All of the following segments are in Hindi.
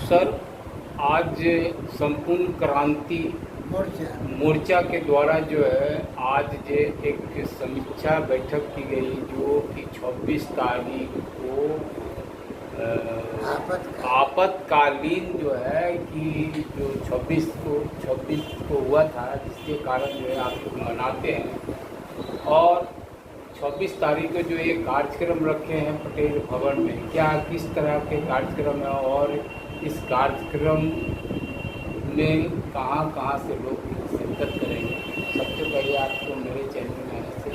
सर, आज संपूर्ण क्रांति मोर्चा के द्वारा जो है आज जे एक समीक्षा बैठक की गई जो कि 26 तारीख को आपातकालीन जो है कि जो 26 को हुआ था, जिसके कारण जो है आप लोग मनाते हैं। और 26 तारीख को जो ये कार्यक्रम रखे हैं पटेल भवन में, क्या किस तरह के कार्यक्रम है और इस कार्यक्रम में कहाँ से लोग शिरकत करेंगे? सबसे पहले आपको मेरे चैनल में आने से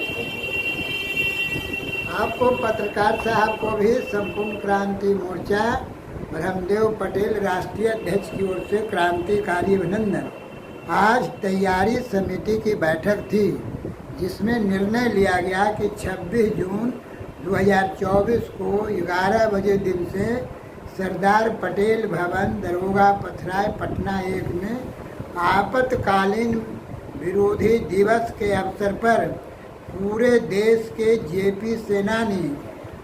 आपको पत्रकार साहब को भी संपूर्ण क्रांति मोर्चा ब्रह्मदेव पटेल राष्ट्रीय अध्यक्ष की ओर से क्रांतिकारी अभिनंदन। आज तैयारी समिति की बैठक थी जिसमें निर्णय लिया गया कि 26 जून 2024 को 11 बजे दिन से सरदार पटेल भवन, दरोगा पथराय, पटना 1 में आपातकालीन विरोधी दिवस के अवसर पर पूरे देश के जेपी सेनानी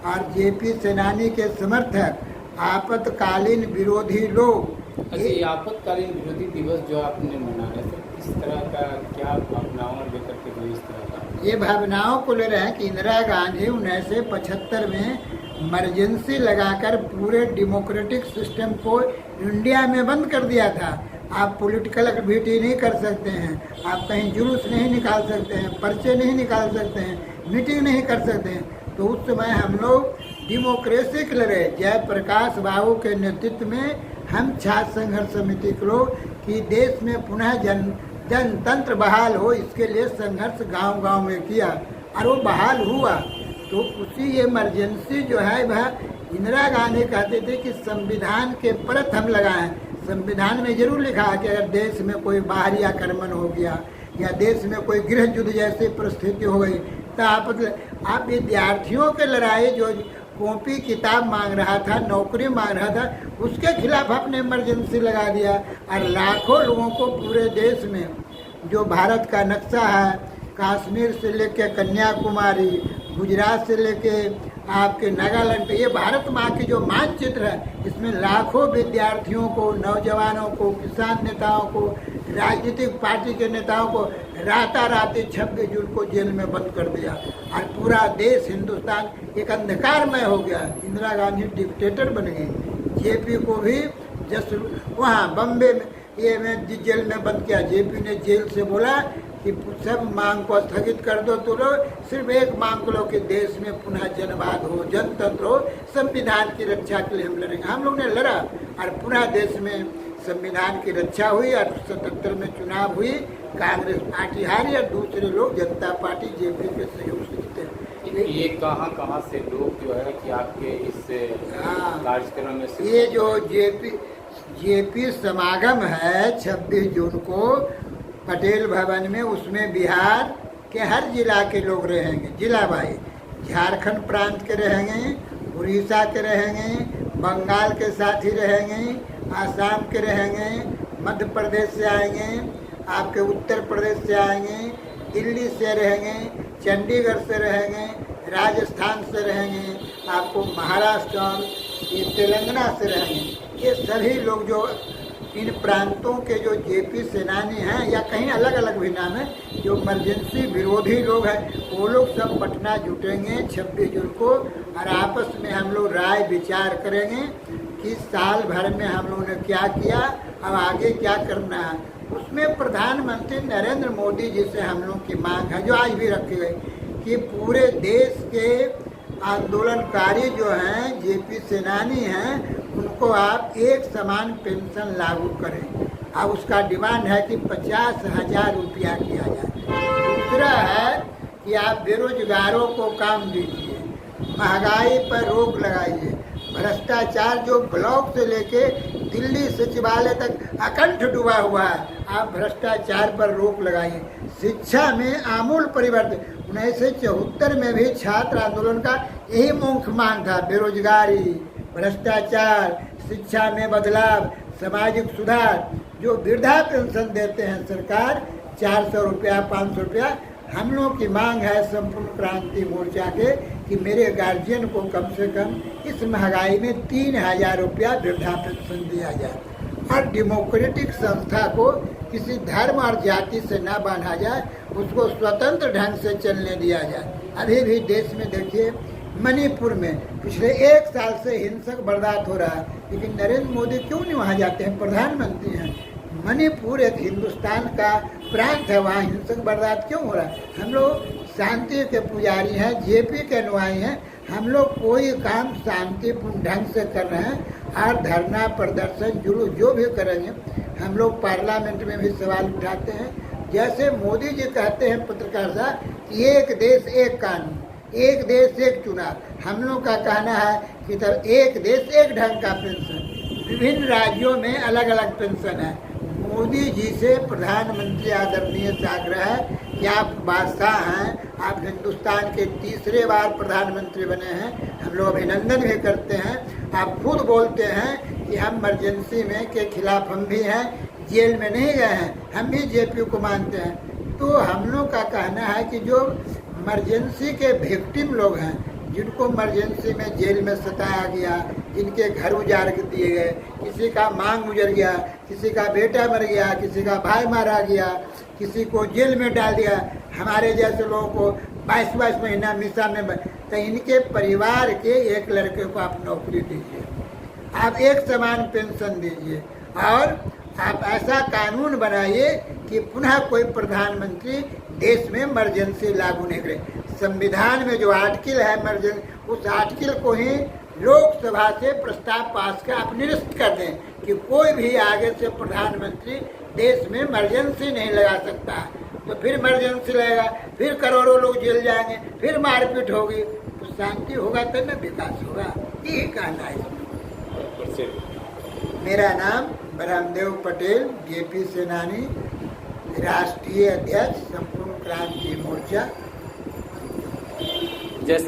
और जेपी सेनानी के समर्थक आपातकालीन विरोधी लोग। अच्छा, ये आपातकालीन विरोधी दिवस जो आपने मनाया है, किस तरह का, क्या भावनाओं लेकर के जो इस तरह का? ये भावनाओं को ले रहे हैं कि इंदिरा गांधी 1975 में इमरजेंसी लगाकर पूरे डेमोक्रेटिक सिस्टम को इंडिया में बंद कर दिया था। आप पॉलिटिकल एक्टिविटी नहीं कर सकते हैं, आप कहीं जुलूस नहीं निकाल सकते हैं, पर्चे नहीं निकाल सकते हैं, मीटिंग नहीं कर सकते हैं। तो उस समय हम लोग डेमोक्रेसी के लड़े। जयप्रकाश बाबू के नेतृत्व में हम छात्र संघर्ष समिति के लोग कि देश में पुनः जनतंत्र बहाल हो, इसके लिए संघर्ष गांव-गांव में किया और वो बहाल हुआ। तो उसी ये इमरजेंसी जो है वह इंदिरा गांधी कहते थे कि संविधान के परत हम लगाएं। संविधान में जरूर लिखा है कि अगर देश में कोई बाहरी आक्रमण हो गया या देश में कोई गृह युद्ध जैसी परिस्थिति हो गई तो आप विद्यार्थियों के लड़ाई जो कॉपी किताब मांग रहा था, नौकरी मांग रहा था, उसके खिलाफ आपने इमरजेंसी लगा दिया। और लाखों लोगों को पूरे देश में जो भारत का नक्शा है, कश्मीर से लेकर कन्याकुमारी, गुजरात से लेके आपके नागालैंड, ये भारत माँ की जो मानचित्र है, इसमें लाखों विद्यार्थियों को, नौजवानों को, किसान नेताओं को, राजनीतिक पार्टी के नेताओं को राताराती 26 जून को जेल में बंद कर दिया और पूरा देश हिंदुस्तान एक अंधकारमय हो गया। इंदिरा गांधी डिक्टेटर बन गई। जेपी को भी वहाँ बम्बे में ये में जेल में बंद किया। जेपी ने जेल से बोला कि सब मांग को स्थगित कर दो, तो लोग सिर्फ एक मांग करो कि देश में पुनः जनवाद हो, जनतंत्र हो, संविधान की रक्षा के लिए हम लड़ेंगे। हम लोग ने लड़ा और पुनः देश में संविधान की रक्षा हुई और 77 में चुनाव हुई, कांग्रेस पार्टी हारी और दूसरे लोग जनता पार्टी जेपी के सहयोग से जीते। ये कहाँ से लोग जो है कि आपके इस कार्यक्रम में ये जो जेपी समागम है 26 जून को पटेल भवन में, उसमें बिहार के हर जिला के लोग रहेंगे, जिला भाई। झारखंड प्रांत के रहेंगे, उड़ीसा के रहेंगे, बंगाल के साथी रहेंगे, आसाम के रहेंगे, मध्य प्रदेश से आएंगे, आपके उत्तर प्रदेश से आएंगे, दिल्ली से रहेंगे, चंडीगढ़ से रहेंगे, राजस्थान से रहेंगे, आपको महाराष्ट्र और तेलंगाना से रहेंगे। ये सभी लोग जो इन प्रांतों के जो जेपी सेनानी हैं या कहीं अलग अलग भी नाम है, जो इमरजेंसी विरोधी लोग हैं, वो लोग सब पटना जुटेंगे 26 जून को और आपस में हम लोग राय विचार करेंगे कि साल भर में हम लोगों ने क्या किया, अब आगे क्या करना है। उसमें प्रधानमंत्री नरेंद्र मोदी जी से हम लोग की मांग है, जो आज भी रखी गई, कि पूरे देश के आंदोलनकारी जो हैं, जेपी सेनानी हैं, उनको आप एक समान पेंशन लागू करें। अब उसका डिमांड है कि 50,000 रुपया किया जाए। दूसरा है कि आप बेरोजगारों को काम दीजिए, महंगाई पर रोक लगाइए, भ्रष्टाचार जो ब्लॉक से लेके दिल्ली सचिवालय तक अकंठ डूबा हुआ है, आप भ्रष्टाचार पर रोक लगाइए। शिक्षा में आमूल परिवर्तन। 1974 में भी छात्र आंदोलन का यही मुख्य मांग था, बेरोजगारी, भ्रष्टाचार, शिक्षा में बदलाव, सामाजिक सुधार। जो वृद्धा पेंशन देते हैं सरकार 400 रुपया, 500 रुपया, हम लोग की मांग है संपूर्ण क्रांति मोर्चा के कि मेरे गार्जियन को कम से कम इस महंगाई में 3,000 रुपया वृद्धा पेंशन दिया जाए और डेमोक्रेटिक संस्था को किसी धर्म और जाति से ना बांधा जाए, उसको स्वतंत्र ढंग से चलने दिया जाए। अभी भी देश में देखिए मणिपुर में पिछले 1 साल से हिंसक बर्दाश्त हो रहा है, लेकिन नरेंद्र मोदी क्यों नहीं वहाँ जाते हैं, प्रधानमंत्री हैं। मणिपुर एक हिंदुस्तान का प्रांत है, वहाँ हिंसक बर्दाश्त क्यों हो रहा है। हम लोग शांति के पुजारी हैं, जेपी के अनुयायी हैं, हम लोग कोई काम शांतिपूर्ण ढंग से कर रहे हैं और धरना प्रदर्शन जुलूस जो भी करेंगे हम लोग पार्लियामेंट में भी सवाल उठाते हैं। जैसे मोदी जी कहते हैं पत्रकार साहब कि एक देश एक कानून, एक देश एक चुनाव, हम लोग का कहना है कि तब एक देश एक ढंग का पेंशन, विभिन्न राज्यों में अलग अलग पेंशन है। मोदी जी से प्रधानमंत्री आदरणीय से आग्रह है कि आप बादशाह हैं, आप हिंदुस्तान के तीसरे बार प्रधानमंत्री बने हैं, हम लोग अभिनंदन भी करते हैं। आप खुद बोलते हैं कि हम इमरजेंसी में के खिलाफ हम भी हैं, जेल में नहीं गए हैं, हम भी जेपी को मानते हैं। तो हम लोग का कहना है कि जो इमरजेंसी के विक्टिम लोग हैं, जिनको इमरजेंसी में जेल में सताया गया, जिनके घर उजाड़ दिए गए, किसी का मांग गुजर गया, किसी का बेटा मर गया, किसी का भाई मारा गया, किसी को जेल में डाल दिया, हमारे जैसे लोगों को 22 महीना मिसा में, तो इनके परिवार के एक लड़के को आप नौकरी दीजिए, आप एक समान पेंशन दीजिए और आप ऐसा कानून बनाइए कि पुनः कोई प्रधानमंत्री देश में इमरजेंसी लागू नहीं करे। संविधान में जो आर्टिकल है इमरजेंसी, उस आर्टिकल को ही लोकसभा से प्रस्ताव पास कर आप निरस्त कर दें कि कोई भी आगे से प्रधानमंत्री देश में इमरजेंसी नहीं लगा सकता। तो फिर इमरजेंसी लगेगा, फिर करोड़ों लोग जेल जाएंगे, फिर मारपीट होगी, तो शांति होगा तब न विकास होगा। यही कहना है इसमें। मेरा नाम ब्रह्मदेव पटेल, जेपी सेनानी, राष्ट्रीय अध्यक्ष संपूर्ण क्रांति मोर्चा। जैसा